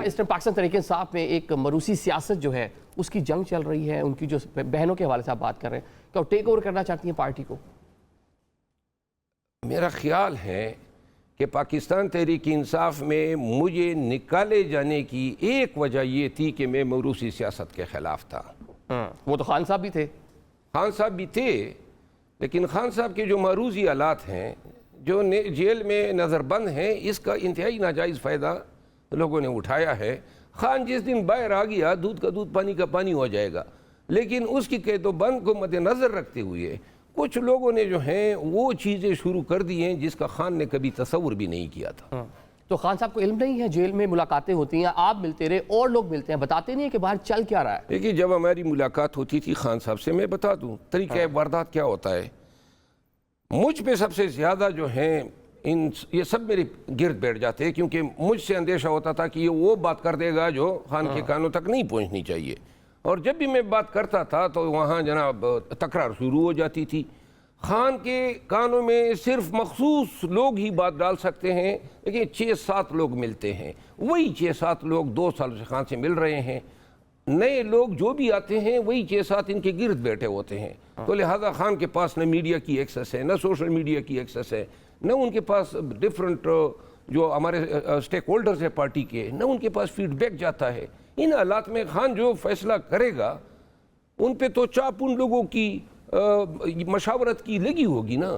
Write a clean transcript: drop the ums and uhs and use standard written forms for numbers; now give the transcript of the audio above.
اس time Pakistan Tehreek Insaf میں ایک مروسی سیاست جو ہے اس کی جنگ چل رہی ہے، ان کی جو بہنوں کے حوالے سے آپ بات کر رہے ہیں کہ وہ ٹیک اوور کرنا چاہتی ہیں پارٹی کو؟ میرا خیال ہے کہ پاکستان تحریک انصاف میں مجھے نکالے جانے کی ایک وجہ یہ تھی کہ میں موروثی سیاست کے خلاف تھا۔ وہ تو خان صاحب بھی تھے۔ خان صاحب بھی تھے، لیکن خان صاحب کے جو معروضی آلات ہیں، جو جیل میں نظر بند ہیں، اس کا انتہائی ناجائز فائدہ لوگوں نے اٹھایا ہے۔ خان جس دن باہر آ گیا، دودھ کا دودھ پانی کا پانی ہو جائے گا، لیکن اس کی قید و بند کو مد نظر رکھتے ہوئے کچھ لوگوں نے جو ہیں وہ چیزیں شروع کر دی ہیں جس کا خان نے کبھی تصور بھی نہیں کیا تھا۔ تو خان صاحب کو علم نہیں ہے؟ جیل میں ملاقاتیں ہوتی ہیں، آپ ملتے رہے اور لوگ ملتے ہیں، بتاتے نہیں ہیں کہ باہر چل کیا رہا ہے؟ دیکھیے، جب ہماری ملاقات ہوتی تھی خان صاحب سے، میں بتا دوں طریقہ واردات کیا ہوتا ہے۔ مجھ پہ سب سے زیادہ جو ہیں یہ سب میرے گرد بیٹھ جاتے ہیں، کیونکہ مجھ سے اندیشہ ہوتا تھا کہ یہ وہ بات کر دے گا جو خان کے کانوں تک نہیں پہنچنی چاہیے، اور جب بھی میں بات کرتا تھا تو وہاں جناب تکرار شروع ہو جاتی تھی۔ خان کے کانوں میں صرف مخصوص لوگ ہی بات ڈال سکتے ہیں، لیکن 6-7 لوگ ملتے ہیں، وہی 6-7 لوگ 2 سال سے خان سے مل رہے ہیں، نئے لوگ جو بھی آتے ہیں وہی 6-7 ان کے گرد بیٹھے ہوتے ہیں۔ تو لہذا خان کے پاس نہ میڈیا کی ایکسس ہے، نہ سوشل میڈیا کی ایکسس ہے، نہ ان کے پاس ڈیفرنٹ جو ہمارے سٹیک ہولڈرز ہیں پارٹی کے، نہ ان کے پاس فیڈ بیک جاتا ہے۔ ان حالات میں خان جو فیصلہ کرے گا ان پہ تو چاپ ان لوگوں کی مشاورت کی لگی ہوگی نا۔